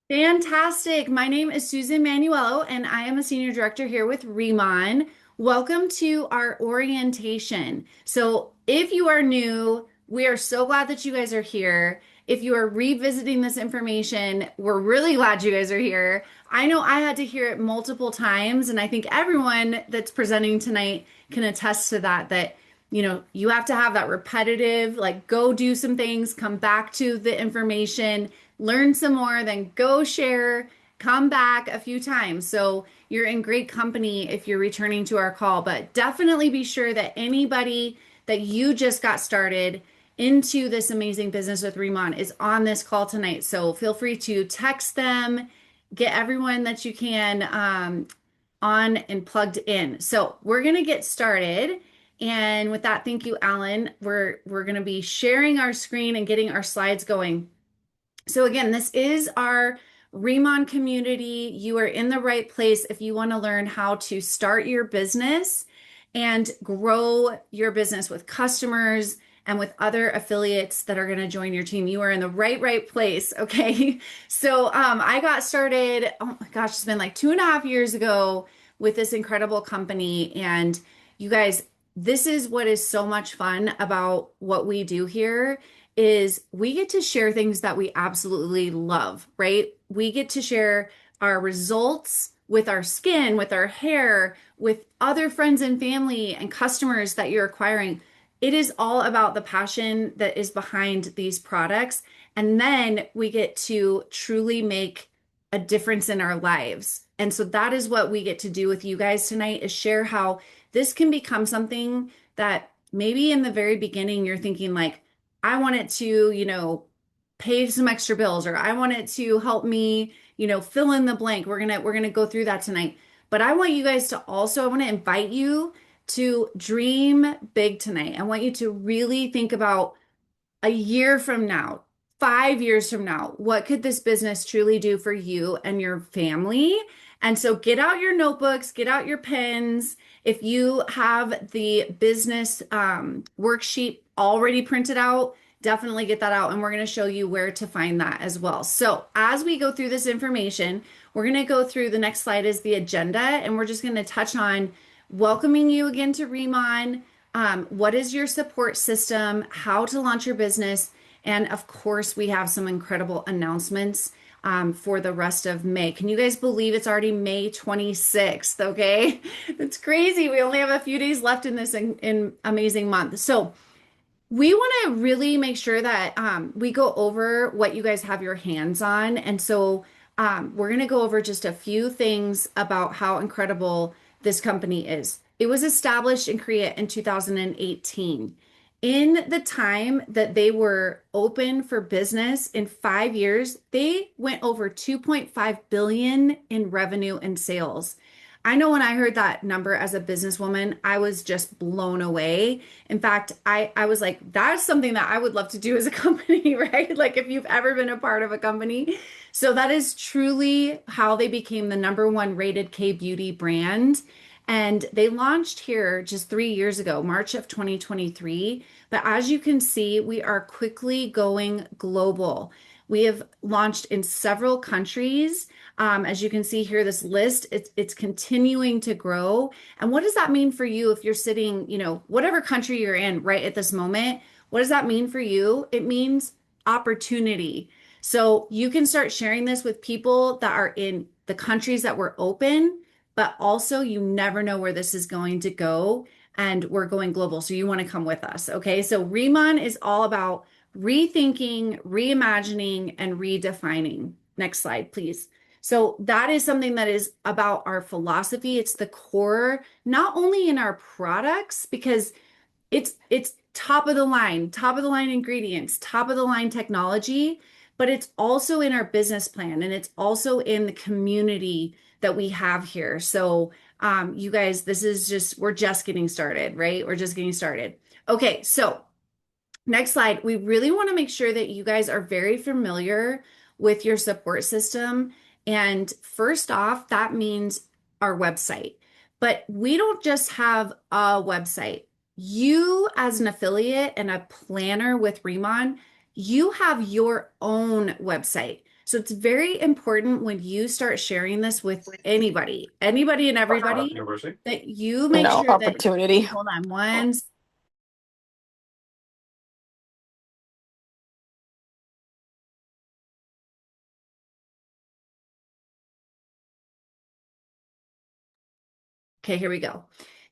Fantastic. My name is Susan Manuello, and I am a senior director here with Riman. Welcome to our orientation. So, if you are new, we are so glad that you guys are here. If you are revisiting this information, we're really glad you guys are here. I know I had to hear it multiple times, and I think everyone that's presenting tonight can attest to that, you have to have that repetitive, like go do some things, come back to the information, learn some more, then go share, come back a few times. So you're in great company if you're returning to our call, but definitely be sure that anybody that you just got started into this amazing business with Remon is on this call tonight. So feel free to text them, get everyone that you can on and plugged in. So we're going to get started. And with that, thank you, Alan. We're going to be sharing our screen and getting our slides going. So again, this is our Remon community. You are in the right place if you want to learn how to start your business and grow your business with customers and with other affiliates that are going to join your team. You are in the right place. Okay. So I got started, oh my gosh, it's been like 2.5 years ago with this incredible company. And you guys, this is what is so much fun about what we do here is we get to share things that we absolutely love, right? We get to share our results with our skin, with our hair, with other friends and family and customers that you're acquiring. It is all about the passion that is behind these products. And then we get to truly make a difference in our lives. And so that is what we get to do with you guys tonight is share how this can become something that maybe in the very beginning you're thinking like, I want it to, pay some extra bills or I want it to help me, fill in the blank. We're going to go through that tonight. But I want you guys to also I want to invite you to dream big tonight. I want you to really think about a year from now, 5 years from now, what could this business truly do for you and your family? And so get out your notebooks, get out your pens. If you have the business worksheet already printed out, definitely get that out. And we're going to show you where to find that as well. So as we go through this information, we're going to go through the next slide is the agenda, and we're just going to touch on welcoming you again to Remon, what is your support system, how to launch your business, and of course, we have some incredible announcements for the rest of May. Can you guys believe it's already May 26th? Okay, that's crazy. We only have a few days left in this amazing month. So we want to really make sure that we go over what you guys have your hands on. And so we're going to go over just a few things about how incredible this company is. It was established in Korea in 2018. In the time that they were open for business in 5 years, they went over 2.5 billion in revenue and sales. I know when I heard that number as a businesswoman, I was just blown away. In fact, I was like, that's something that I would love to do as a company, right? Like if you've ever been a part of a company. So that is truly how they became the number one rated K beauty brand. And they launched here just 3 years ago, March of 2023. But as you can see, we are quickly going global. We have launched in several countries. As you can see here, this list, it's continuing to grow. And what does that mean for you if you're sitting, whatever country you're in right at this moment? What does that mean for you? It means opportunity. So you can start sharing this with people that are in the countries that were open, but also you never know where this is going to go. And we're going global. So you want to come with us. Okay. So Riemann is all about rethinking, reimagining, and redefining. Next slide, please. So that is something that is about our philosophy. It's the core, not only in our products, because it's top of the line ingredients, top of the line technology, but it's also in our business plan and it's also in the community that we have here. So you guys, we're just getting started, right? We're just getting started. Okay, so next slide. We really want to make sure that you guys are very familiar with your support system. And first off, that means our website. But we don't just have a website. You, as an affiliate and a planner with Remon, you have your own website. So it's very important when you start sharing this with anybody and everybody, that you make No sure that, opportunity. hold on one. Okay, here we go.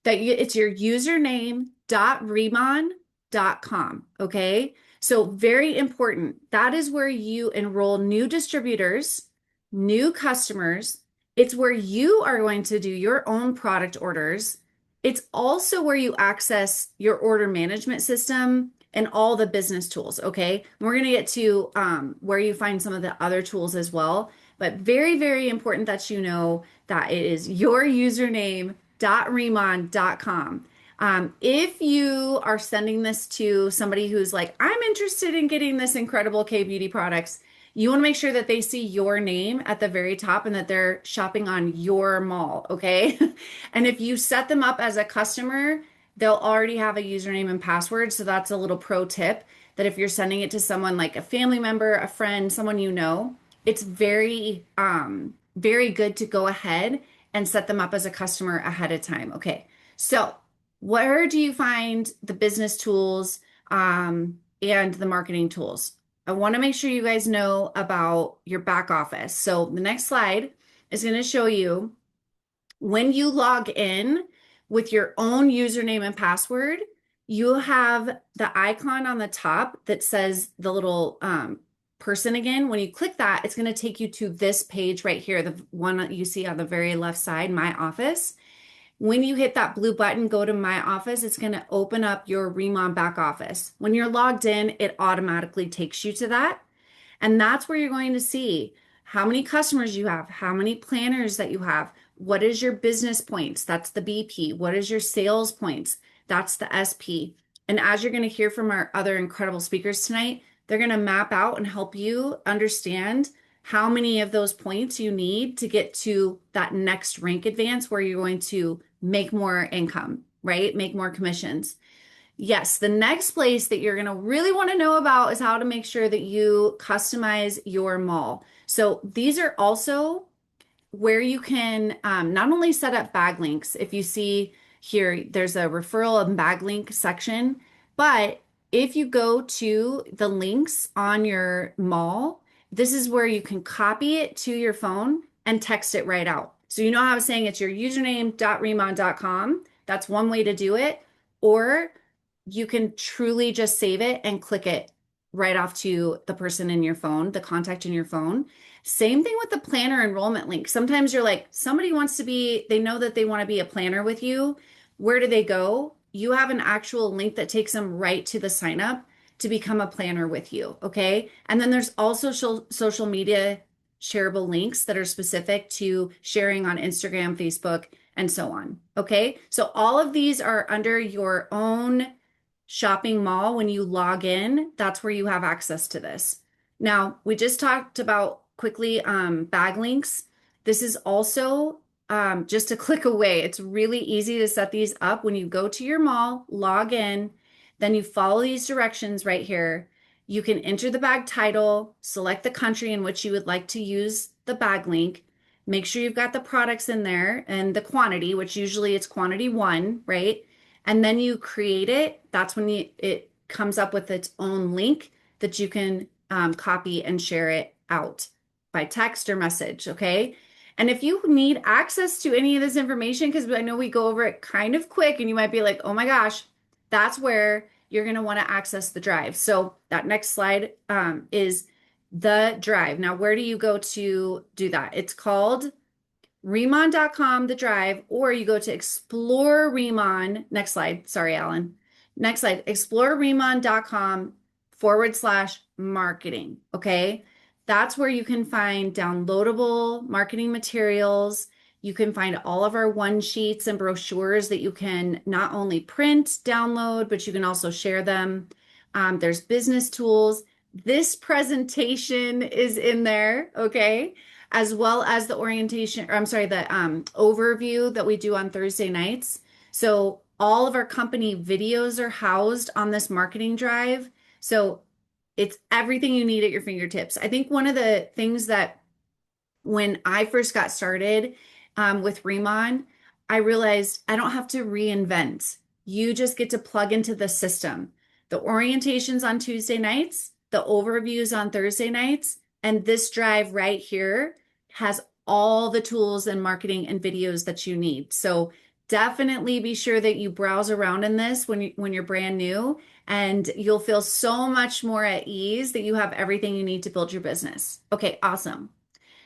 It's your username dot remon.com. Okay. So very important. That is where you enroll new distributors, new customers. It's where you are going to do your own product orders. It's also where you access your order management system and all the business tools. Okay. And we're going to get to where you find some of the other tools as well. But very, very important that you know that it is your username remon.com. If you are sending this to somebody who's like, I'm interested in getting this incredible K Beauty products, you want to make sure that they see your name at the very top and that they're shopping on your mall, okay? And if you set them up as a customer, they'll already have a username and password. So that's a little pro tip that if you're sending it to someone like a family member, a friend, someone you know, it's very good to go ahead and set them up as a customer ahead of time. Okay. So, where do you find the business tools and the marketing tools? I want to make sure you guys know about your back office. So, the next slide is going to show you when you log in with your own username and password, you have the icon on the top that says the little person again. When you click that, it's going to take you to this page right here, the one that you see on the very left side, My Office. When you hit that blue button, go to My Office, it's going to open up your Remon back office. When you're logged in, it automatically takes you to that. And that's where you're going to see how many customers you have, how many planners that you have, what is your business points? That's the BP. What is your sales points? That's the SP. And as you're going to hear from our other incredible speakers tonight, they're going to map out and help you understand how many of those points you need to get to that next rank advance where you're going to make more income, right? Make more commissions. Yes, the next place that you're going to really want to know about is how to make sure that you customize your mall. So these are also where you can not only set up bag links, if you see here, there's a referral and bag link section, but if you go to the links on your mall, this is where you can copy it to your phone and text it right out. So you know how I was saying it's your username.remon.com. That's one way to do it. Or you can truly just save it and click it right off to the person in your phone, the contact in your phone. Same thing with the planner enrollment link. Sometimes you're like, somebody wants to be, they know that they want to be a planner with you. Where do they go? You have an actual link that takes them right to the sign up to become a planner with you. Okay. And then there's also social media shareable links that are specific to sharing on Instagram, Facebook, and so on. Okay. So all of these are under your own shopping mall. When you log in, that's where you have access to this. Now, we just talked about quickly bag links. This is also just a click away. It's really easy to set these up when you go to your mall, log in, then you follow these directions right here. You can enter the bag title, select the country in which you would like to use the bag link. Make sure you've got the products in there and the quantity, which usually it's quantity one, right? And then you create it. That's when it comes up with its own link that you can copy and share it out by text or message. Okay. And if you need access to any of this information, because I know we go over it kind of quick and you might be like, oh my gosh, that's where you're going to want to access the drive. So that next slide is the drive. Now, where do you go to do that? It's called Remon.com, the drive, or you go to Explore Remon. Next slide. Sorry, Alan. Next slide. ExploreRemon.com/marketing. Okay. That's where you can find downloadable marketing materials. You can find all of our one sheets and brochures that you can not only print, download, but you can also share them. There's business tools. This presentation is in there. Okay, as well as the orientation, or I'm sorry, the overview that we do on Thursday nights. So all of our company videos are housed on this marketing drive. So It's everything you need at your fingertips. I think one of the things that when I first got started with Remon, I realized I don't have to reinvent. You just get to plug into the system. The orientations on Tuesday nights, the overviews on Thursday nights, and this drive right here has all the tools and marketing and videos that you need. So definitely be sure that you browse around in this when you're brand new, and you'll feel so much more at ease that you have everything you need to build your business. Okay, awesome.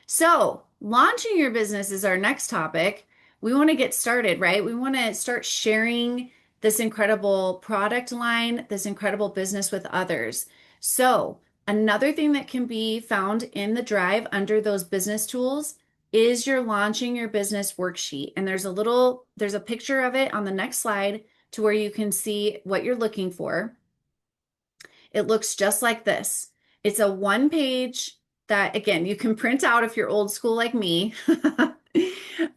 So, launching your business is our next topic. We want to get started, right? We want to start sharing this incredible product line, this incredible business with others. So, another thing that can be found in the drive under those business tools is your launching your business worksheet. And there's a picture of it on the next slide to where you can see what you're looking for. It looks just like this. It's a one page that, again, you can print out if you're old school like me.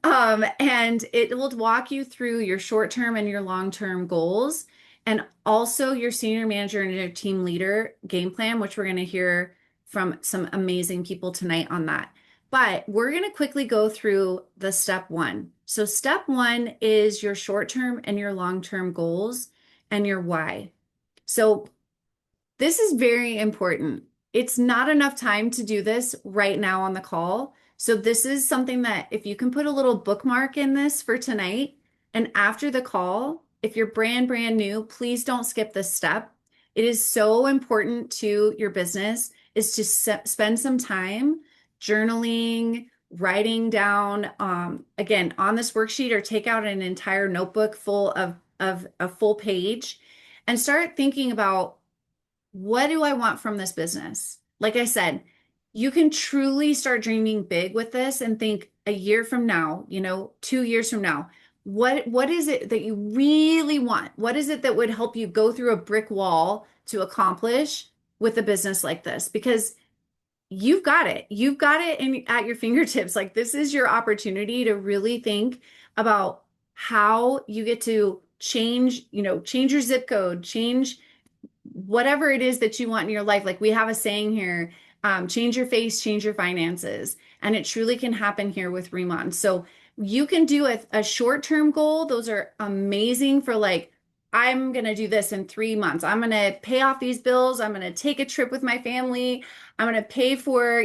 And it will walk you through your short term and your long term goals, and also your senior manager and your team leader game plan, which we're going to hear from some amazing people tonight on that. But we're going to quickly go through the step one. So, step one is your short term and your long term goals and your why. So, this is very important. It's not enough time to do this right now on the call. So this is something that if you can put a little bookmark in this for tonight, and after the call, if you're brand new, please don't skip this step. It is so important to your business is to spend some time journaling, writing down, again, on this worksheet, or take out an entire notebook full of a full page and start thinking about, what do I want from this business? Like I said, you can truly start dreaming big with this and think a year from now, 2 years from now, what is it that you really want? What is it that would help you go through a brick wall to accomplish with a business like this? Because you've got it. You've got it at your fingertips. Like, this is your opportunity to really think about how you get to change your zip code, change whatever it is that you want in your life. Like we have a saying here, change your face, change your finances. And it truly can happen here with Riman. So you can do a short-term goal. Those are amazing for like, I'm going to do this in 3 months. I'm going to pay off these bills. I'm going to take a trip with my family. I'm going to pay for,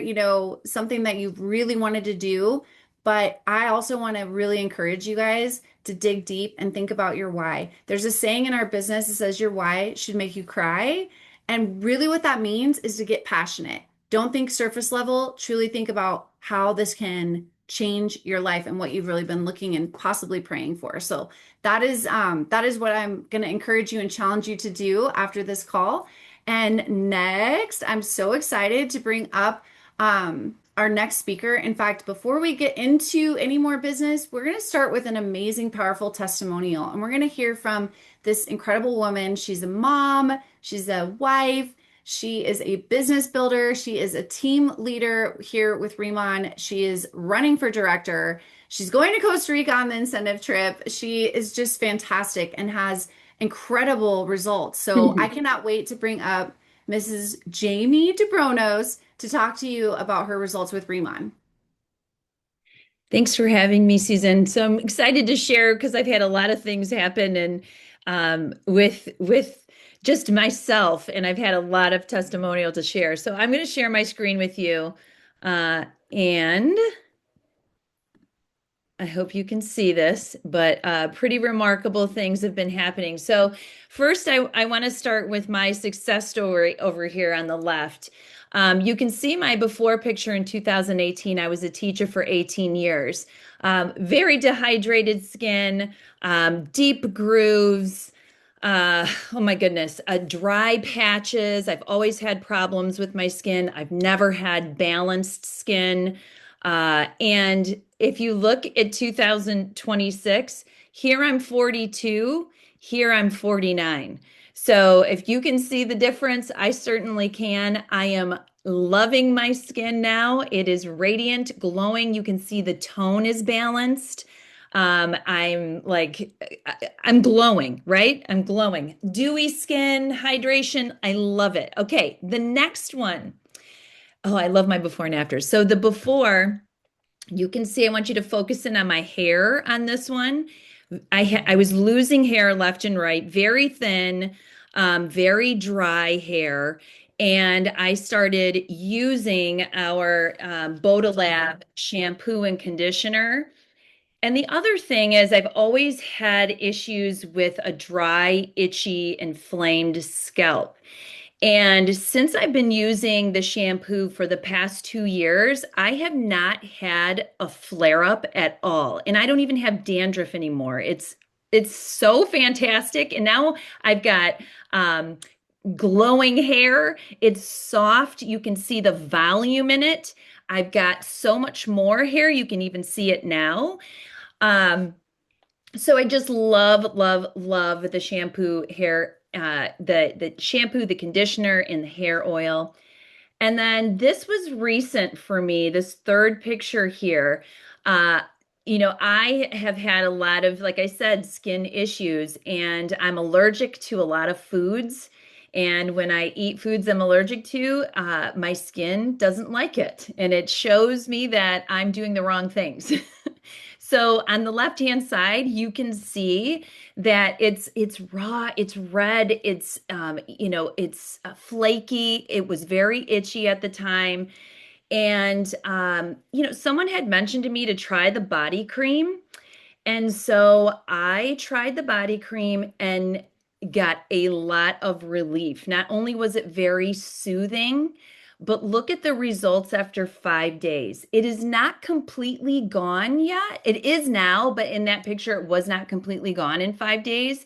something that you've really wanted to do. But I also want to really encourage you guys to dig deep and think about your why. There's a saying in our business that says your why should make you cry. And really what that means is to get passionate. Don't think surface level, truly think about how this can change your life and what you've really been looking and possibly praying for. So that is what I'm going to encourage you and challenge you to do after this call. And next, I'm so excited to bring up our next speaker. In fact, before we get into any more business, we're going to start with an amazing, powerful testimonial. And we're going to hear from this incredible woman. She's a mom, she's a wife, she is a business builder, she is a team leader here with Riman. She is running for director. She's going to Costa Rica on the incentive trip. She is just fantastic and has incredible results. So I cannot wait to bring up Mrs. Jamie DeBronos to talk to you about her results with Riman. Thanks for having me, Susan. So I'm excited to share because I've had a lot of things happen and with just myself, and I've had a lot of testimonial to share. So I'm going to share my screen with you, and I hope you can see this, but pretty remarkable things have been happening. So first, I want to start with my success story over here on the left. You can see my before picture in 2018. I was a teacher for 18 years. Very dehydrated skin, deep grooves. Oh my goodness, dry patches. I've always had problems with my skin. I've never had balanced skin. And if you look at 2026, here I'm 42, here I'm 49. So if you can see the difference, I certainly can. I am loving my skin now. It is radiant, glowing. You can see the tone is balanced. I'm like, I'm glowing, right? I'm glowing. Dewy skin, hydration. I love it. Okay, the next one. Oh, I love my before and after. So the before, you can see, I want you to focus in on my hair on this one. I was losing hair left and right, very thin, very dry hair. And I started using our Bodalab shampoo and conditioner. And the other thing is, I've always had issues with a dry, itchy, inflamed scalp. And since I've been using the shampoo for the past 2 years, I have not had a flare up at all. And I don't even have dandruff anymore. It's so fantastic. And now I've got um, glowing hair. It's soft. You can see the volume in it. I've got so much more hair. You can even see it now. Um, so I just love, love, love the shampoo, hair, the shampoo, the conditioner, and the hair oil. And then this was recent for me, this third picture here. Uh, I have had a lot of, like I said, skin issues, and I'm allergic to a lot of foods. And when I eat foods I'm allergic to, my skin doesn't like it. And it shows me that I'm doing the wrong things. So on the left-hand side, you can see that it's raw, it's red, it's flaky. It was very itchy at the time. And someone had mentioned to me to try the body cream. And so I tried the body cream and got a lot of relief. Not only was it very soothing, but look at the results after 5 days. It is not completely gone yet. It is now, but in that picture, it was not completely gone in 5 days.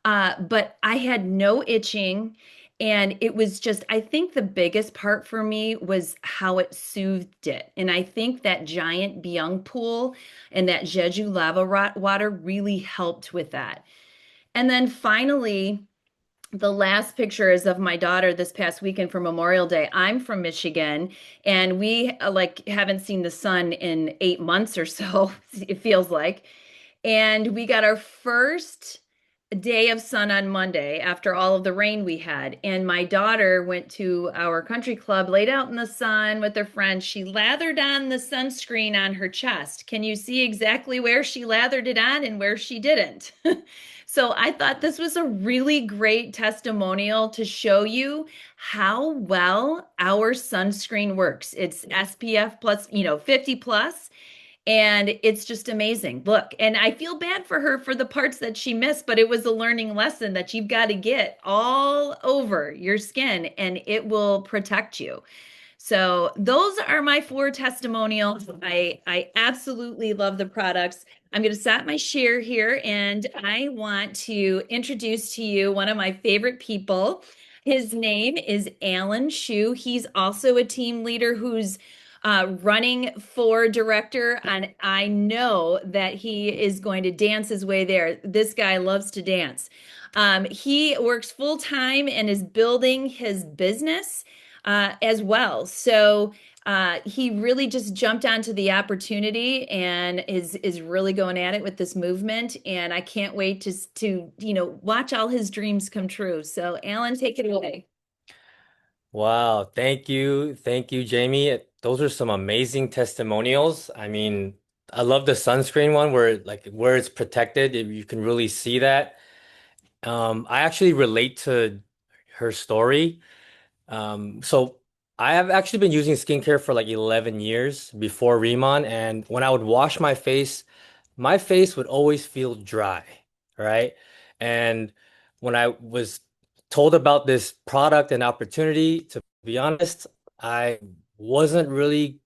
But I had no itching. And it was just, I think the biggest part for me was how it soothed it. And I think that giant Byung pool and that Jeju water really helped with that. And then finally, the last picture is of my daughter this past weekend for Memorial Day. I'm from Michigan, and we like haven't seen the sun in 8 months or so, it feels like. And we got our first day of sun on Monday after all of the rain we had. And my daughter went to our country club, laid out in the sun with her friends. She lathered on the sunscreen on her chest. Can you see exactly where she lathered it on and where she didn't? So I thought this was a really great testimonial to show you how well our sunscreen works. It's SPF plus, 50 plus. And it's just amazing. Look, and I feel bad for her for the parts that she missed, but it was a learning lesson that you've got to get all over your skin and it will protect you. So those are my four testimonials. I absolutely love the products. I'm going to stop my share here and I want to introduce to you one of my favorite people. His name is Alan Shu. He's also a team leader who's running for director, and I know that he is going to dance his way there. This guy loves to dance. He works full time and is building his business as well. So he really just jumped onto the opportunity and is really going at it with this movement. And I can't wait to watch all his dreams come true. So Alan, take it away. Wow, thank you. Thank you, Jamie. Those are some amazing testimonials. I mean, I love the sunscreen one where it's protected, you can really see that. I actually relate to her story. So I have actually been using skincare for like 11 years before Riman, and when I would wash my face would always feel dry, right? And when I was told about this product and opportunity, to be honest, I wasn't really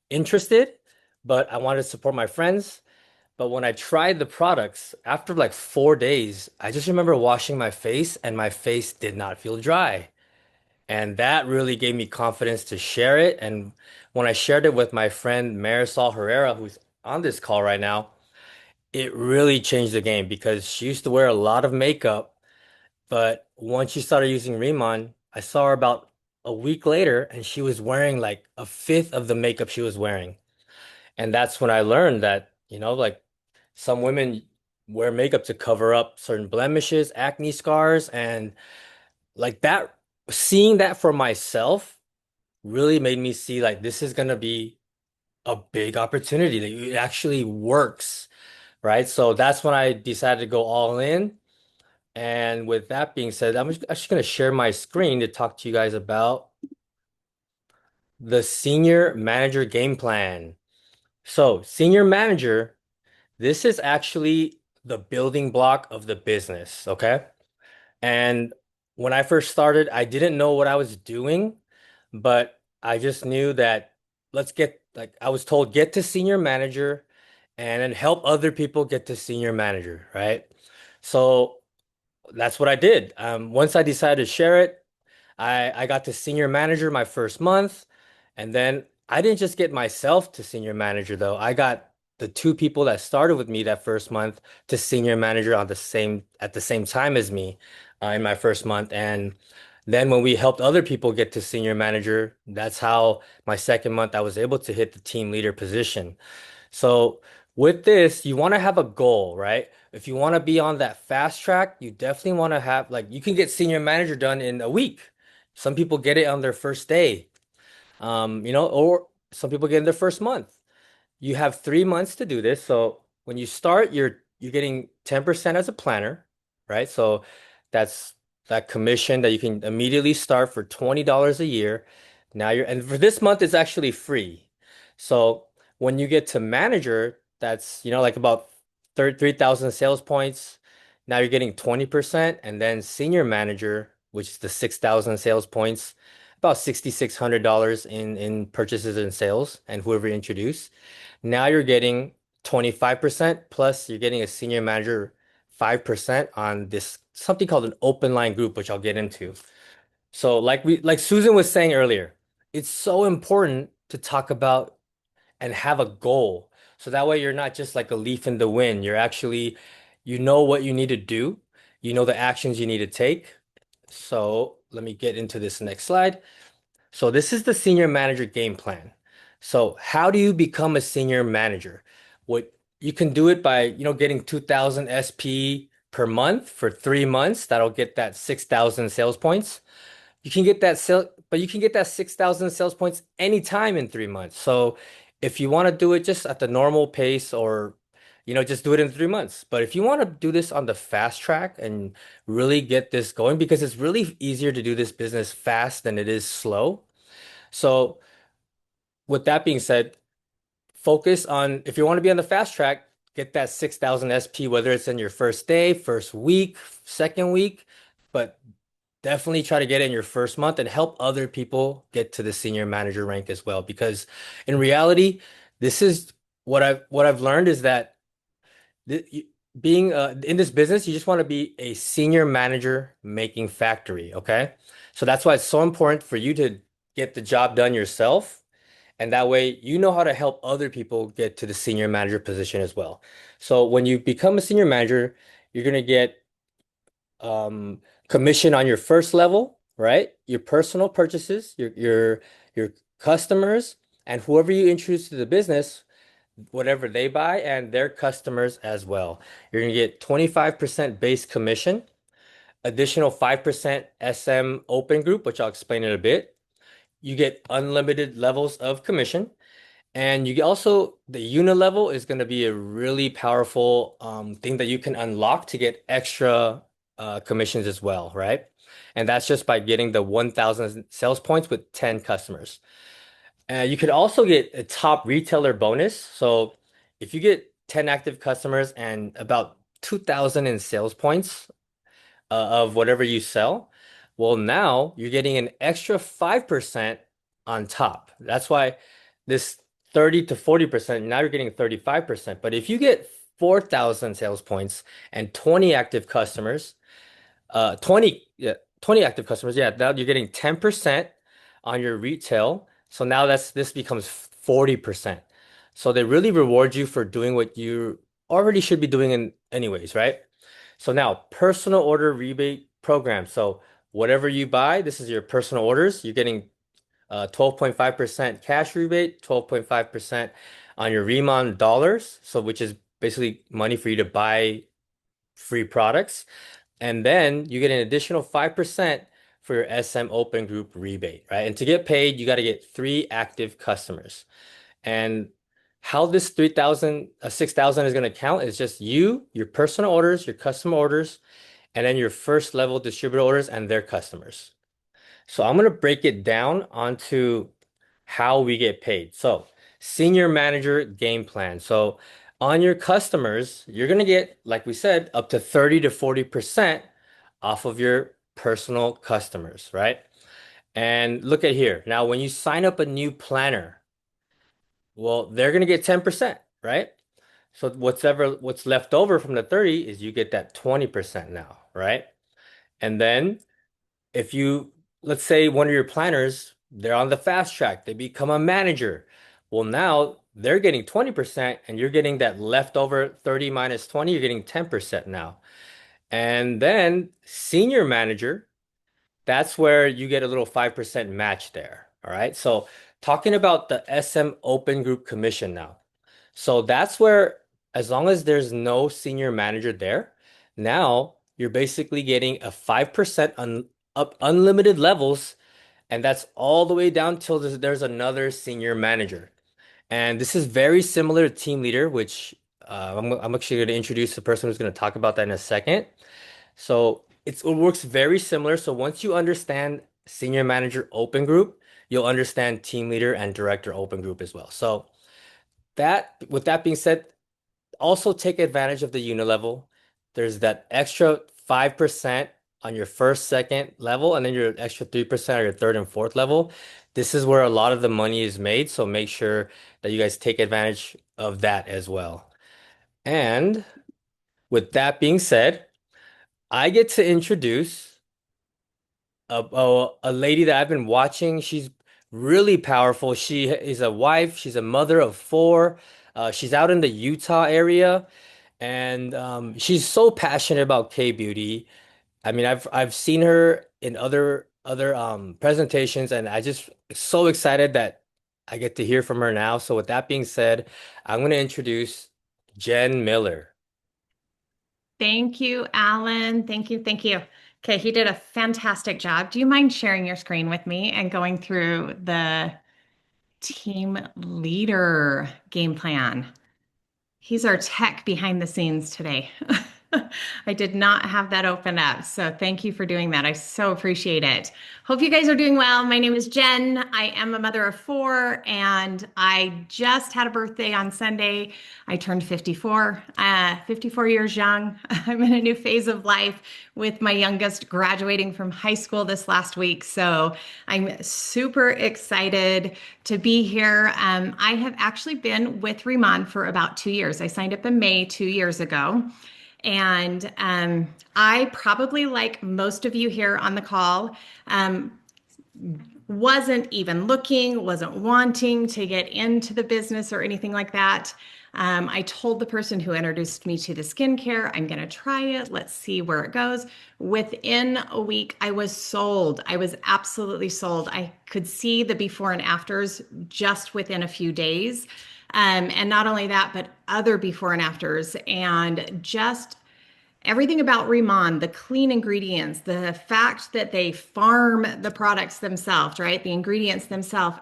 interested, but I wanted to support my friends. But when I tried the products, after like 4 days, I just remember washing my face and my face did not feel dry. And that really gave me confidence to share it. And when I shared it with my friend Marisol Herrera, who's on this call right now, it really changed the game because she used to wear a lot of makeup. But once she started using Rimmon, I saw her about a week later and she was wearing like a fifth of the makeup she was wearing. And that's when I learned that, like some women wear makeup to cover up certain blemishes, acne scars, and like that, seeing that for myself really made me see like this is gonna be a big opportunity that it actually works, right? So that's when I decided to go all in. And with that being said, I'm just gonna share my screen to talk to you guys about the senior manager game plan. So, senior manager, this is actually the building block of the business, okay? And when I first started, I didn't know what I was doing, but I just knew that I was told, get to senior manager and then help other people get to senior manager, right? So that's what I did. Once I decided to share it, I got to senior manager my first month, and then I didn't just get myself to senior manager though. I got the two people that started with me that first month to senior manager at the same time as me in my first month. And then when we helped other people get to senior manager, that's how my second month I was able to hit the team leader position. So with this, you want to have a goal, right? If you want to be on that fast track, you definitely want to have like you can get senior manager done in a week. Some people get it on their first day, or some people get in their first month. You have 3 months to do this. So when you start, you're getting 10% as a planner, right? So that's that commission that you can immediately start for $20 a year. Now and for this month it's actually free. So when you get to manager, that's like about 3,000 sales points. Now you're getting 20%, and then senior manager, which is the 6,000 sales points, about $6,600 in purchases and sales and whoever you introduce. Now you're getting 25% plus you're getting a senior manager 5% on this something called an open line group, which I'll get into. So like Susan was saying earlier, it's so important to talk about and have a goal. So that way you're not just like a leaf in the wind. You know what you need to do. You know the actions you need to take. So let me get into this next slide. So this is the senior manager game plan. So how do you become a senior manager? What you can do it by, getting 2,000 SP per month for 3 months. That'll get that 6,000 sales points. You can get that 6,000 sales points anytime in 3 months. So if you want to do it just at the normal pace or, just do it in 3 months. But if you want to do this on the fast track and really get this going, because it's really easier to do this business fast than it is slow. So with that being said, focus on if you want to be on the fast track, get that 6,000 SP, whether it's in your first day, first week, second week, but definitely try to get it in your first month and help other people get to the senior manager rank as well. Because in reality, this is what I've learned is that being in this business, you just want to be a senior manager making factory. Okay, so that's why it's so important for you to get the job done yourself, and that way you know how to help other people get to the senior manager position as well. So when you become a senior manager, you're gonna get commission on your first level, right? Your personal purchases, your customers, and whoever you introduce to the business, whatever they buy, and their customers as well. You're gonna get 25% base commission, additional 5% SM open group, which I'll explain in a bit. You get unlimited levels of commission. And the unit level is going to be a really powerful thing that you can unlock to get extra commissions as well, right? And that's just by getting the 1,000 sales points with 10 customers. You could also get a top retailer bonus. So if you get 10 active customers and about 2,000 in sales points, of whatever you sell, well, now you're getting an extra 5% on top. That's why this 30 to 40%, now you're getting 35%. But if you get 4,000 sales points and 20 active customers, 20 active customers, yeah, now you're getting 10% on your retail. So now this becomes 40%. So they really reward you for doing what you already should be doing in anyways, right? So now personal order rebate program. So whatever you buy, this is your personal orders. You're getting 12.5% cash rebate, 12.5% on your Riman dollars. So which is basically money for you to buy free products. And then you get an additional 5% for your SM Open Group rebate, right? And to get paid, you got to get 3 active customers. And how this 3,000, 6,000 is going to count is just you, your personal orders, your customer orders, and then your first level distributor orders and their customers. So I'm going to break it down onto how we get paid. So, senior manager game plan. So, on your customers, you're going to get, like we said, up to 30 to 40% off of your personal customers, right? And look at here. Now, when you sign up a new planner, well, they're going to get 10%, right? So what's left over from the 30 is you get that 20% now, right? And then if you, let's say one of your planners, they're on the fast track, they become a manager. Well, now they're getting 20% and you're getting that leftover 30 minus 20, you're getting 10% now. And then senior manager, that's where you get a little 5% match there. All right. So talking about the SM Open Group Commission now. So that's where, as long as there's no senior manager there, now you're basically getting a 5% up unlimited levels, and that's all the way down till there's another senior manager. And this is very similar to team leader, which I'm actually going to introduce the person who's going to talk about that in a second. So it works very similar. So once you understand senior manager open group, you'll understand team leader and director open group as well. So with that being said, also take advantage of the unilevel. There's that extra 5% on your first, second level, and then your extra 3% on your third and fourth level. This is where a lot of the money is made, so make sure that you guys take advantage of that as well. And with that being said, I get to introduce a lady that I've been watching. She's really powerful. She is a wife, she's a mother of four. She's out in the Utah area. And she's so passionate about K-beauty. I mean, I've seen her in other presentations, and I just so excited that I get to hear from her now. So with that being said, I'm going to introduce Jen Miller. Thank you, Alan. Thank you. Thank you. Okay, he did a fantastic job. Do you mind sharing your screen with me and going through the team leader game plan? He's our tech behind the scenes today. I did not have that open up. So thank you for doing that. I so appreciate it. Hope you guys are doing well. My name is Jen. I am a mother of four, and I just had a birthday on Sunday. I turned 54, 54 years young. I'm in a new phase of life with my youngest graduating from high school this last week. So I'm super excited to be here. I have actually been with Riman for about 2 years. I signed up in May 2 years ago. And I probably, like most of you here on the call, wasn't even looking, wasn't wanting to get into the business or anything like that. I told the person who introduced me to the skincare, I'm going to try it. Let's see where it goes. Within a week, I was sold. I was absolutely sold. I could see the before and afters just within a few days. And not only that, but other before and afters, and just everything about Riman, the clean ingredients, the fact that they farm the products themselves, right? The ingredients themselves,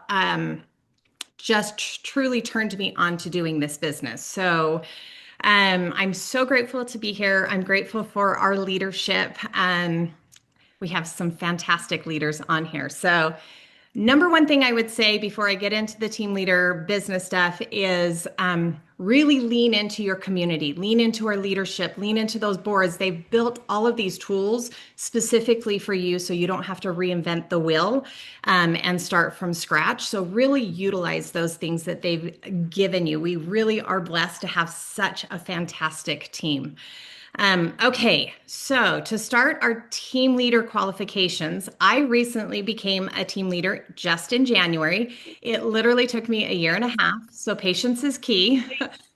just truly turned me on to doing this business. So I'm so grateful to be here. I'm grateful for our leadership. We have some fantastic leaders on here. So number one thing I would say before I get into the team leader business stuff is really lean into your community, lean into our leadership, lean into those boards. They've built all of these tools specifically for you so you don't have to reinvent the wheel and start from scratch. So really utilize those things that they've given you. We really are blessed to have such a fantastic team. Okay, so to start our team leader qualifications, I recently became a team leader just in January. It literally took me a year and a half, so patience is key.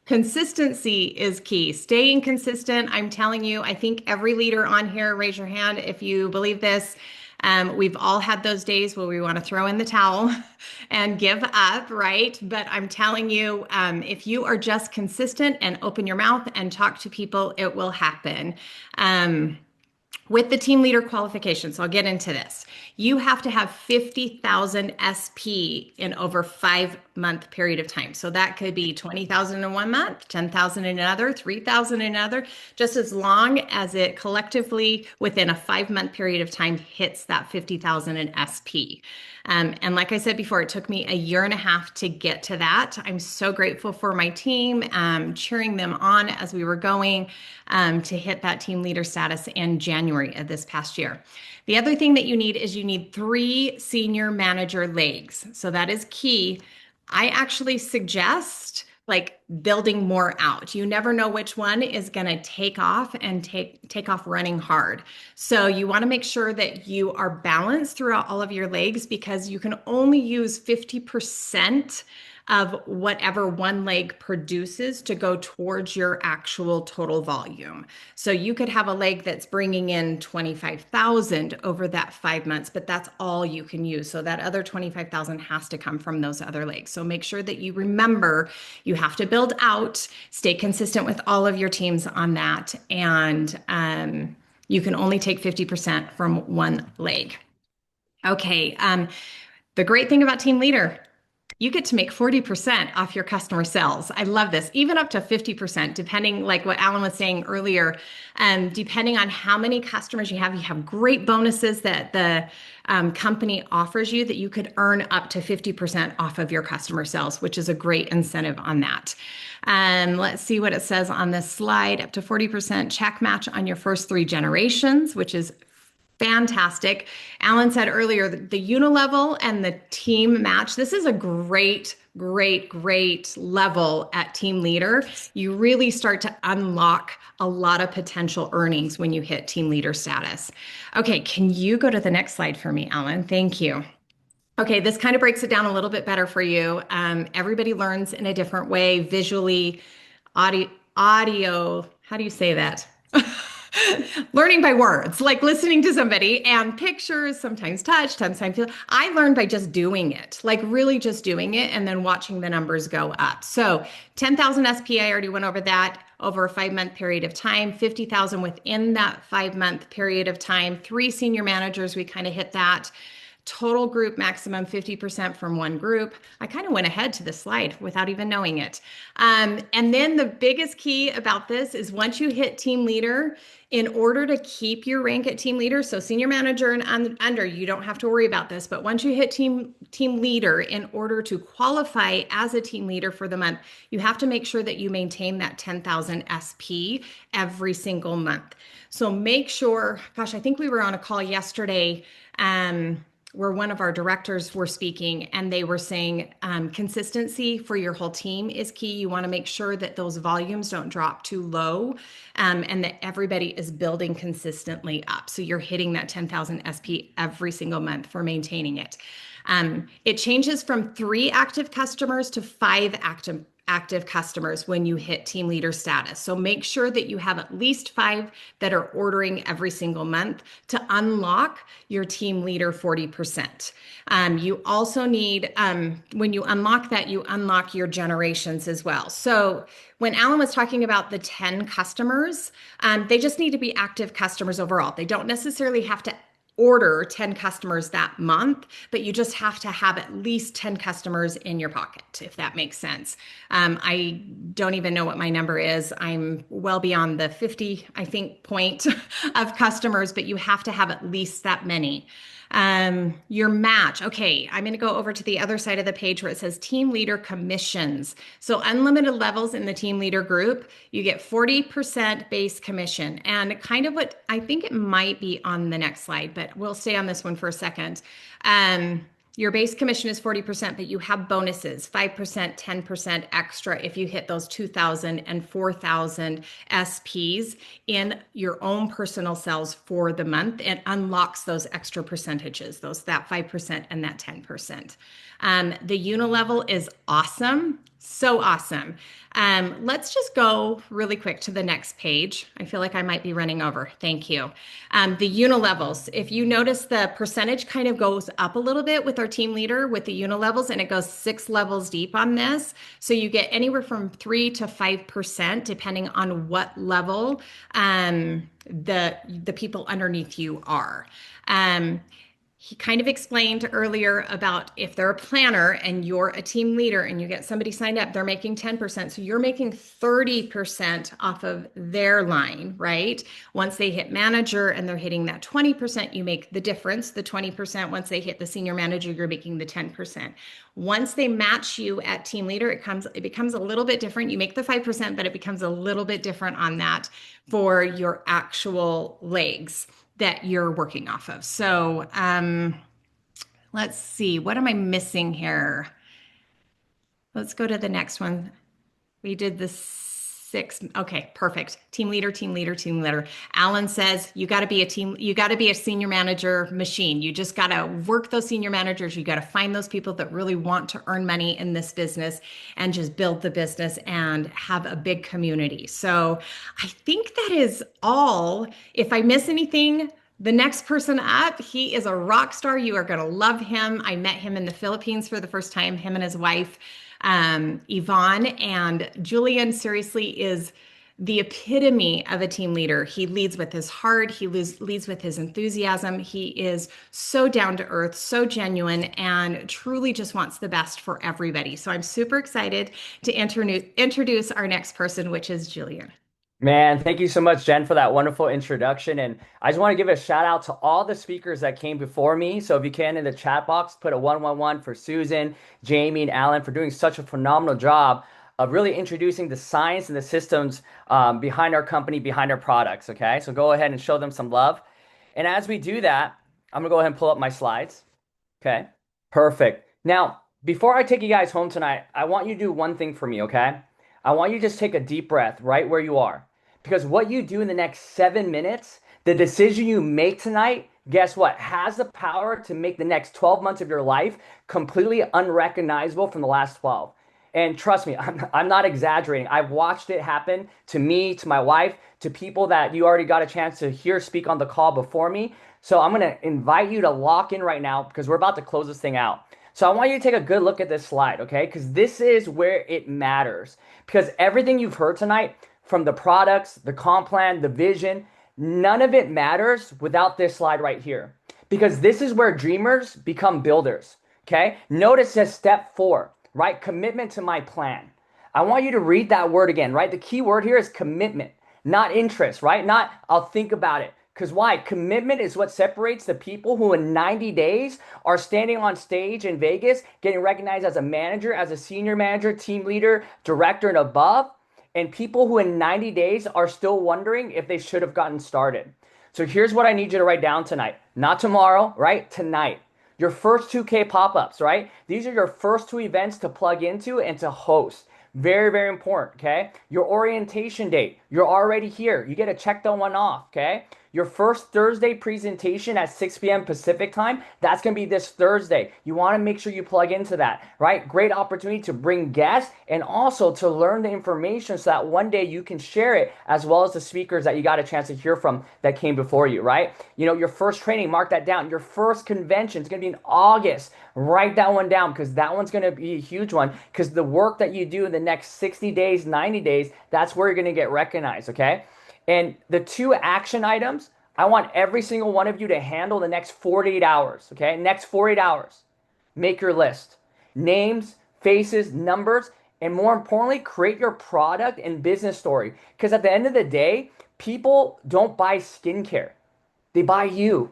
Consistency is key. Staying consistent. I'm telling you, I think every leader on here, raise your hand if you believe this. We've all had those days where we want to throw in the towel and give up, right? But I'm telling you, if you are just consistent and open your mouth and talk to people, it will happen. Um, with the team leader qualifications, so I'll get into this. You have to have 50,000 SP in over 5 month period of time. So that could be 20,000 in 1 month, 10,000 in another, 3,000 in another, just as long as it collectively within a 5 month period of time hits that 50,000 in SP. And like I said before, it took me a year and a half to get to that. I'm so grateful for my team, cheering them on as we were going to hit that team leader status in January of this past year. The other thing that you need is you need 3 senior manager legs. So that is key. I actually suggest like building more out. You never know which one is going to take off and take off running hard. So you want to make sure that you are balanced throughout all of your legs because you can only use 50% of whatever one leg produces to go towards your actual total volume. So you could have a leg that's bringing in 25,000 over that 5 months, but that's all you can use. So that other 25,000 has to come from those other legs. So make sure that you remember you have to build out, stay consistent with all of your teams on that. And you can only take 50% from one leg. Okay. The great thing about team leader, you get to make 40% off your customer sales. I love this, even up to 50%, depending, like what Alan was saying earlier, depending on how many customers you have great bonuses that the company offers you that you could earn up to 50% off of your customer sales, which is a great incentive on that. Let's see what it says on this slide, up to 40% check match on your first 3 generations, which is fantastic. Alan said earlier the unilevel and the team match. This is a great level at team leader. You really start to unlock a lot of potential earnings when you hit team leader status. Okay, can you go to the next slide for me, Alan? Thank you. Okay, this kind of breaks it down a little bit better for you. Everybody learns in a different way, visually, audio. How do you say that? Learning by words, like listening to somebody and pictures, sometimes touch, sometimes feel. I learned by just doing it, like really just doing it and then watching the numbers go up. So 10,000 SP, I already went over that over a 5 month period of time, 50,000 within that 5 month period of time, 3 senior managers, we kind of hit that. Total group maximum 50% from one group. I kind of went ahead to the slide without even knowing it. And then the biggest key about this is once you hit team leader, in order to keep your rank at team leader, so senior manager and under, you don't have to worry about this, but once you hit team leader, in order to qualify as a team leader for the month, you have to make sure that you maintain that 10,000 SP every single month. So make sure, gosh, I think we were on a call yesterday, where one of our directors were speaking and they were saying consistency for your whole team is key. You want to make sure that those volumes don't drop too low and that everybody is building consistently up. So you're hitting that 10,000 SP every single month for maintaining it. It changes from 3 active customers to 5 active customers when you hit team leader status. So make sure that you have at least 5 that are ordering every single month to unlock your team leader 40%. You also need, when you unlock that, you unlock your generations as well. So when Alan was talking about the 10 customers, they just need to be active customers overall. They don't necessarily have to order 10 customers that month, but you just have to have at least 10 customers in your pocket, if that makes sense. I don't even know what my number is. I'm well beyond the 50, I think, point of customers, but you have to have at least that many. Your match. Okay, I'm going to go over to the other side of the page where it says team leader commissions. So unlimited levels in the team leader group, you get 40% base commission. And kind of what I think it might be on the next slide, but we'll stay on this one for a second. Your base commission is 40%, but you have bonuses, 5%, 10% extra if you hit those 2,000 and 4,000 SPs in your own personal sales for the month. It unlocks those extra percentages, that 5% and that 10%. The unilevel is awesome. So awesome. Let's just go really quick to the next page. I feel like I might be running over. Thank you. The unilevels. If you notice, the percentage kind of goes up a little bit with our team leader with the unilevels, and it goes 6 levels deep on this. So you get anywhere from 3 to 5%, depending on what level the people underneath you are. He kind of explained earlier about if they're a planner and you're a team leader and you get somebody signed up, they're making 10%. So you're making 30% off of their line, right? Once they hit manager and they're hitting that 20%, you make the difference, the 20%. Once they hit the senior manager, you're making the 10%. Once they match you at team leader, it becomes a little bit different. You make the 5%, but it becomes a little bit different on that for your actual legs that you're working off of. So let's see, what am I missing here? Let's go to the next one. We did the 6. Okay, perfect. Team leader, team leader, team leader. Alan says you got to be a team, you got to be a senior manager machine. You just got to work those senior managers. You got to find those people that really want to earn money in this business and just build the business and have a big community. So I think that is all. If I miss anything, the next person up, he is a rock star. You are going to love him. I met him in the Philippines for the first time, him and his wife, Yvonne. And Julian, seriously, is the epitome of a team leader. He leads with his heart, he leads with his enthusiasm. He is so down to earth, so genuine, and truly just wants the best for everybody. So I'm super excited to introduce our next person, which is Julian. Man, thank you so much, Jen, for that wonderful introduction. And I just want to give a shout out to all the speakers that came before me. So if you can, in the chat box, put a 111 for Susan, Jamie, and Alan for doing such a phenomenal job of really introducing the science and the systems behind our company, behind our products. Okay, so go ahead and show them some love. And as we do that, I'm gonna go ahead and pull up my slides. Okay, perfect. Now, before I take you guys home tonight, I want you to do one thing for me, okay? I want you to just take a deep breath right where you are. Because what you do in the next 7 minutes, the decision you make tonight, guess what? Has the power to make the next 12 months of your life completely unrecognizable from the last 12. And trust me, I'm not exaggerating. I've watched it happen to me, to my wife, to people that you already got a chance to hear speak on the call before me. So I'm going to invite you to lock in right now because we're about to close this thing out. So I want you to take a good look at this slide, okay? Because this is where it matters. Because everything you've heard tonight, from the products, the comp plan, the vision, none of it matters without this slide right here. Because this is where dreamers become builders, okay? Notice it says step 4, right? Commitment to my plan. I want you to read that word again, right? The key word here is commitment, not interest, right? Not I'll think about it. Because why? Commitment is what separates the people who in 90 days are standing on stage in Vegas, getting recognized as a manager, as a senior manager, team leader, director, and above, and people who in 90 days are still wondering if they should have gotten started. So here's what I need you to write down tonight. Not tomorrow, right? Tonight. Your first 2K pop-ups, right? These are your first 2 events to plug into and to host. Very, very important, okay? Your orientation date, you're already here. You get to check that one off, okay? Your first Thursday presentation at 6 p.m. Pacific time, that's going to be this Thursday. You want to make sure you plug into that, right? Great opportunity to bring guests and also to learn the information so that one day you can share it as well as the speakers that you got a chance to hear from that came before you, right? You know, your first training, mark that down. Your first convention is going to be in August. Write that one down because that one's going to be a huge one because the work that you do in the next 60 days, 90 days, that's where you're going to get recognized, okay? And the 2 action items, I want every single one of you to handle the next 48 hours, okay? Next 48 hours. Make your list. Names, faces, numbers, and more importantly, create your product and business story. Because at the end of the day, people don't buy skincare. They buy you.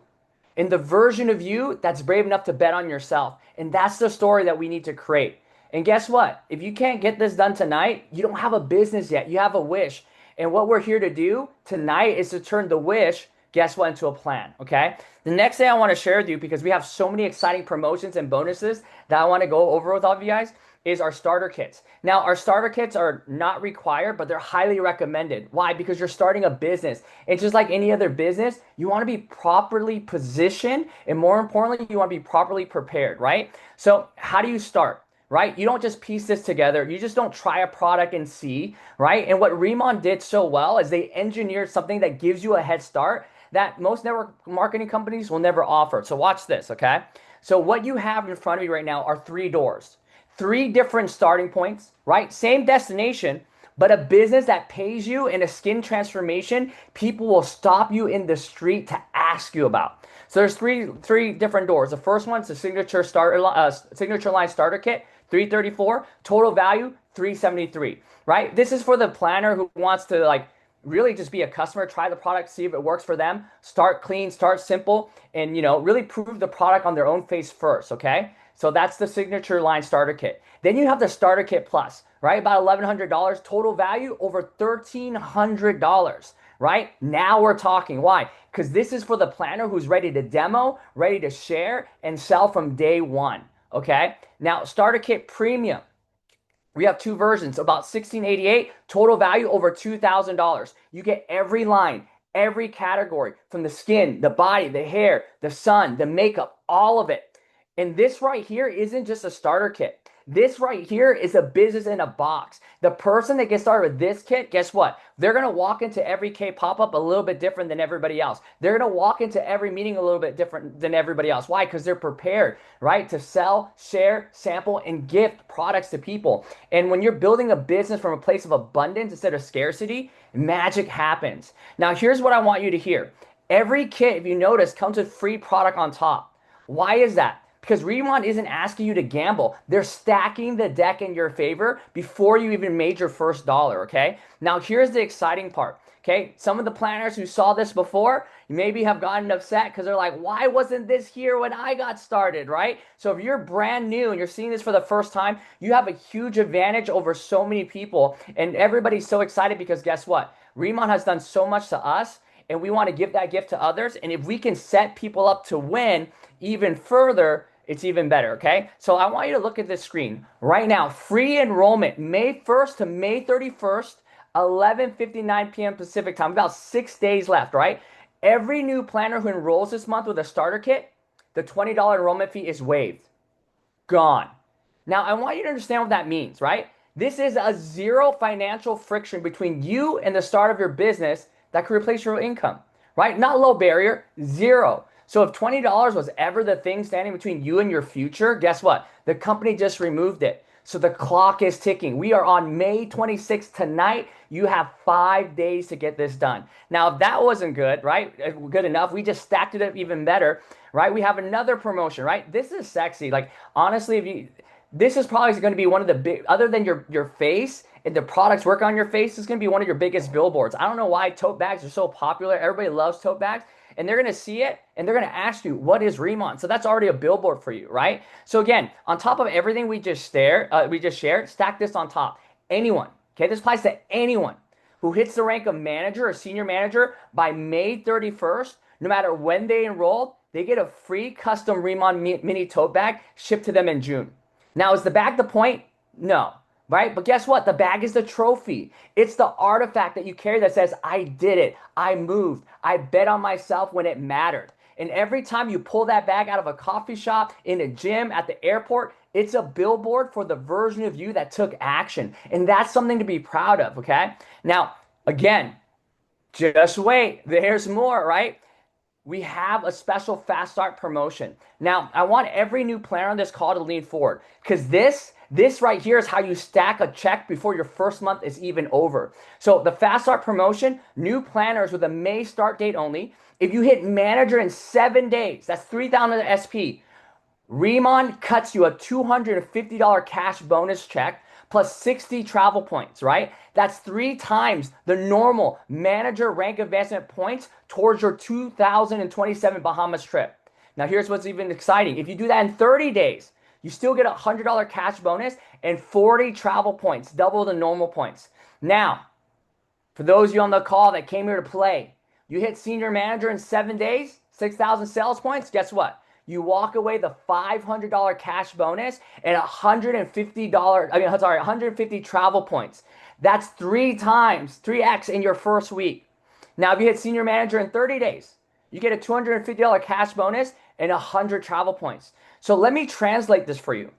And the version of you that's brave enough to bet on yourself. And that's the story that we need to create. And guess what? If you can't get this done tonight, you don't have a business yet. You have a wish. And what we're here to do tonight is to turn the wish, guess what, into a plan, okay? The next thing I want to share with you, because we have so many exciting promotions and bonuses that I want to go over with all of you guys, is our starter kits. Now, our starter kits are not required, but they're highly recommended. Why? Because you're starting a business. And just like any other business, you want to be properly positioned, and more importantly, you want to be properly prepared, right? So how do you start? right? You don't just piece this together. You just don't try a product and see, right? And what Riman did so well is they engineered something that gives you a head start that most network marketing companies will never offer. So watch this, okay? So what you have in front of you right now are three doors, three different starting points, right? Same destination, but a business that pays you in a skin transformation, people will stop you in the street to ask you about. So there's three different doors. The first one's the signature line starter kit, 334, total value 373, right? This is for the planner who wants to like really just be a customer, try the product, see if it works for them, start clean, start simple, and really prove the product on their own face first, okay? So that's the signature line starter kit. Then you have the starter kit plus, right? About $1,100 total value, over $1,300, right? Now we're talking. Why? Because this is for the planner who's ready to demo, ready to share, and sell from day one, okay? Now, starter kit premium. We have two versions, about $1,688, total value over $2,000. You get every line, every category, from the skin, the body, the hair, the sun, the makeup, all of it. And this right here isn't just a starter kit. This right here is a business in a box. The person that gets started with this kit, guess what? They're going to walk into every K pop-up a little bit different than everybody else. They're going to walk into every meeting a little bit different than everybody else. Why? Because they're prepared, right? To sell, share, sample, and gift products to people. And when you're building a business from a place of abundance instead of scarcity, magic happens. Now, here's what I want you to hear. Every kit, if you notice, comes with free product on top. Why is that? Because Riman isn't asking you to gamble. They're stacking the deck in your favor before you even made your first dollar, okay? Now, here's the exciting part, okay? Some of the planners who saw this before maybe have gotten upset because they're like, why wasn't this here when I got started, right? So if you're brand new and you're seeing this for the first time, you have a huge advantage over so many people. And everybody's so excited because guess what? Riman has done so much to us, and we want to give that gift to others. And if we can set people up to win even further, it's even better, okay? So I want you to look at this screen right now. Free enrollment, May 1st to May 31st, 11:59 p.m. Pacific time. About 6 days left, right? Every new planner who enrolls this month with a starter kit, the $20 enrollment fee is waived. Gone. Now, I want you to understand what that means, right? This is a zero financial friction between you and the start of your business that could replace your income, right? Not low barrier, zero. So if $20 was ever the thing standing between you and your future, guess what? The company just removed it. So the clock is ticking. We are on May 26th tonight. You have 5 days to get this done. Now, if that wasn't good, right? Good enough. We just stacked it up even better, right? We have another promotion, right? This is sexy. Like, honestly, this is probably going to be one of the big, other than your face and the products work on your face, is going to be one of your biggest billboards. I don't know why tote bags are so popular. Everybody loves tote bags. And they're going to see it and they're going to ask you, what is Riman? So that's already a billboard for you, right? So again, on top of everything we just shared, stack this on top. Anyone, okay, this applies to anyone who hits the rank of manager or senior manager by May 31st, no matter when they enroll, they get a free custom Riman mini tote bag shipped to them in June. Now, is the bag the point? No. Right? But guess what? The bag is the trophy. It's the artifact that you carry that says, I did it. I moved. I bet on myself when it mattered. And every time you pull that bag out of a coffee shop, in a gym, at the airport, it's a billboard for the version of you that took action. And that's something to be proud of, okay? Now, again, just wait. There's more, right? We have a special fast start promotion. Now, I want every new planner on this call to lean forward because this right here is how you stack a check before your first month is even over. So the fast start promotion, new planners with a May start date only. If you hit manager in 7 days, that's 3,000 SP. Riman cuts you a $250 cash bonus check plus 60 travel points, right? That's 3 times the normal manager rank advancement points towards your 2027 Bahamas trip. Now, here's what's even exciting. If you do that in 30 days, you still get a $100 cash bonus and 40 travel points, double the normal points. Now, for those of you on the call that came here to play, you hit senior manager in 7 days, 6,000 sales points, guess what? You walk away the $500 cash bonus and $150 travel points. That's 3x in your first week. Now, if you hit senior manager in 30 days, you get a $250 cash bonus and 100 travel points. So let me translate this for you.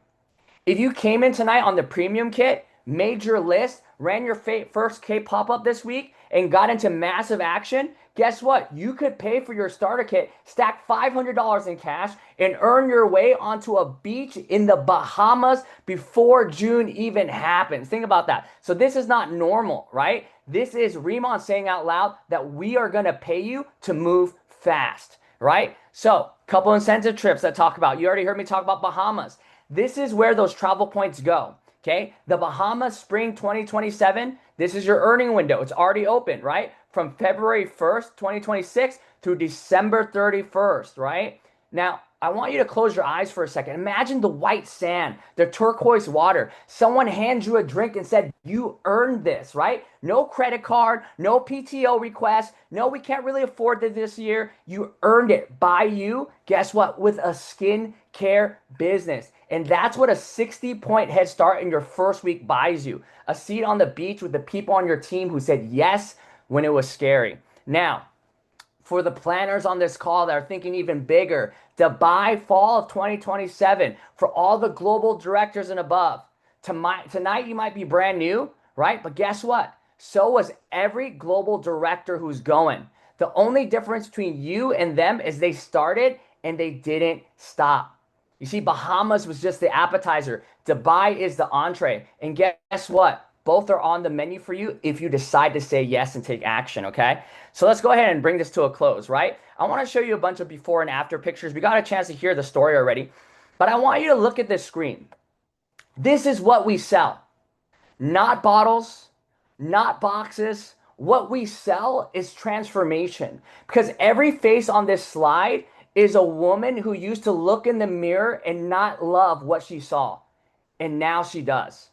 If you came in tonight on the premium kit, made your list, ran your first K pop up this week, and got into massive action, guess what? You could pay for your starter kit, stack $500 in cash, and earn your way onto a beach in the Bahamas before June even happens. Think about that. So this is not normal, right? This is Riman saying out loud that we are going to pay you to move fast, right? So, couple incentive trips that talk about. You already heard me talk about Bahamas. This is where those travel points go. Okay, the Bahamas Spring 2027. This is your earning window. It's already open, right? From February 1st, 2026 through December 31st, right? Now, I want you to close your eyes for a second. Imagine the white sand, the turquoise water. Someone hands you a drink and said, you earned this, right? No credit card, no PTO request. No, we can't really afford this year. You earned it by you. Guess what? With a skincare business. And that's what a 60-point head start in your first week buys you. A seat on the beach with the people on your team who said yes when it was scary. Now, for the planners on this call that are thinking even bigger, to buy fall of 2027 for all the global directors and above. Tonight you might be brand new, right? But guess what? So was every global director who's going. The only difference between you and them is they started and they didn't stop. You see, Bahamas was just the appetizer. Dubai is the entree. And guess what? Both are on the menu for you if you decide to say yes and take action, okay? So let's go ahead and bring this to a close, right? I want to show you a bunch of before and after pictures. We got a chance to hear the story already, but I want you to look at this screen. This is what we sell. Not bottles, not boxes. What we sell is transformation, because every face on this slide is a woman who used to look in the mirror and not love what she saw, and now she does.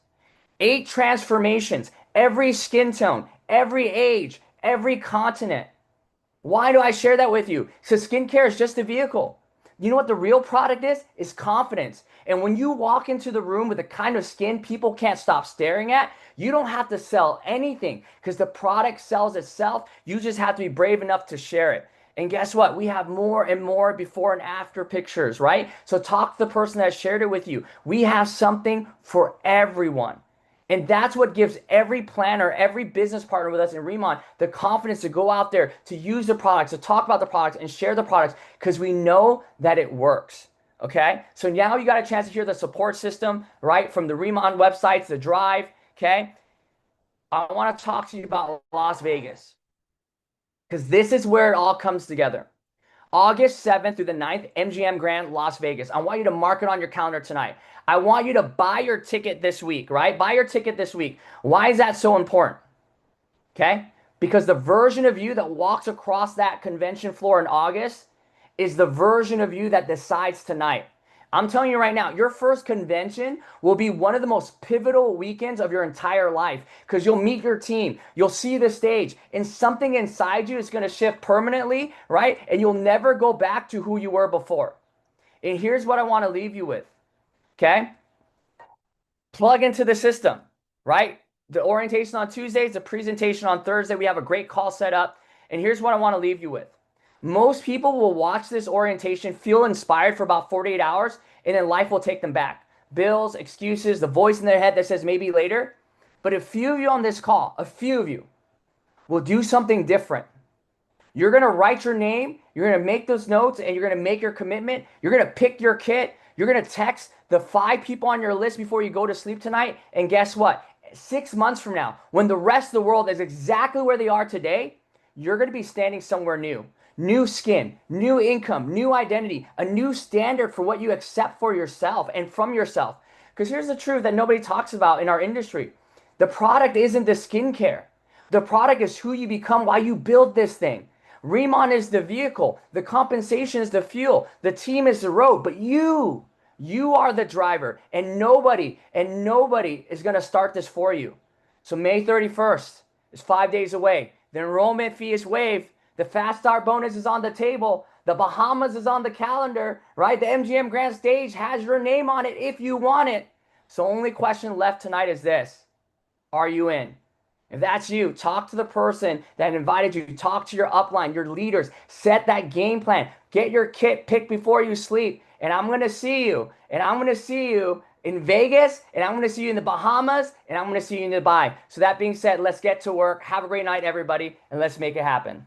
8 transformations, every skin tone, every age, every continent. Why do I share that with you? Because skincare is just a vehicle. You know what the real product is? Is confidence. And when you walk into the room with the kind of skin people can't stop staring at, you don't have to sell anything because the product sells itself. You just have to be brave enough to share it. And guess what? We have more and more before and after pictures, right? So talk to the person that shared it with you. We have something for everyone. And that's what gives every planner, every business partner with us in Riman the confidence to go out there, to use the products, to talk about the products and share the products because we know that it works. Okay? So now you got a chance to hear the support system, right? From the Riman websites, the drive. Okay? I want to talk to you about Las Vegas because this is where it all comes together. August 7th through the 9th, MGM Grand, Las Vegas. I want you to mark it on your calendar tonight. I want you to buy your ticket this week, right? Buy your ticket this week. Why is that so important? Okay? Because the version of you that walks across that convention floor in August is the version of you that decides tonight. I'm telling you right now, your first convention will be one of the most pivotal weekends of your entire life because you'll meet your team, you'll see the stage, and something inside you is going to shift permanently, right? And you'll never go back to who you were before. And here's what I want to leave you with, okay? Plug into the system, right? The orientation on Tuesdays, the presentation on Thursday. We have a great call set up. And here's what I want to leave you with. Most people will watch this orientation, feel inspired for about 48 hours, and then life will take them back. Bills, excuses, the voice in their head that says maybe later. But a few of you on this call, a few of you will do something different. You're going to write your name, you're going to make those notes, and you're going to make your commitment. You're going to pick your kit. You're going to text the 5 people on your list before you go to sleep tonight. And guess what? 6 months from now, when the rest of the world is exactly where they are today, you're going to be standing somewhere new. New skin, new income, new identity, a new standard for what you accept for yourself and from yourself. Because here's the truth that nobody talks about in our industry. The product isn't the skincare. The product is who you become while you build this thing. Riman is the vehicle. The compensation is the fuel. The team is the road. But you are the driver. And nobody is going to start this for you. So May 31st is 5 days away. The enrollment fee is waived. The fast start bonus is on the table. The Bahamas is on the calendar, right? The MGM Grand Stage has your name on it if you want it. So only question left tonight is this. Are you in? If that's you, talk to the person that invited you. Talk to your upline, your leaders. Set that game plan. Get your kit picked before you sleep. And I'm going to see you. And I'm going to see you in Vegas, and I'm going to see you in the Bahamas, and I'm going to see you in Dubai. So that being said, let's get to work. Have a great night, everybody, and let's make it happen.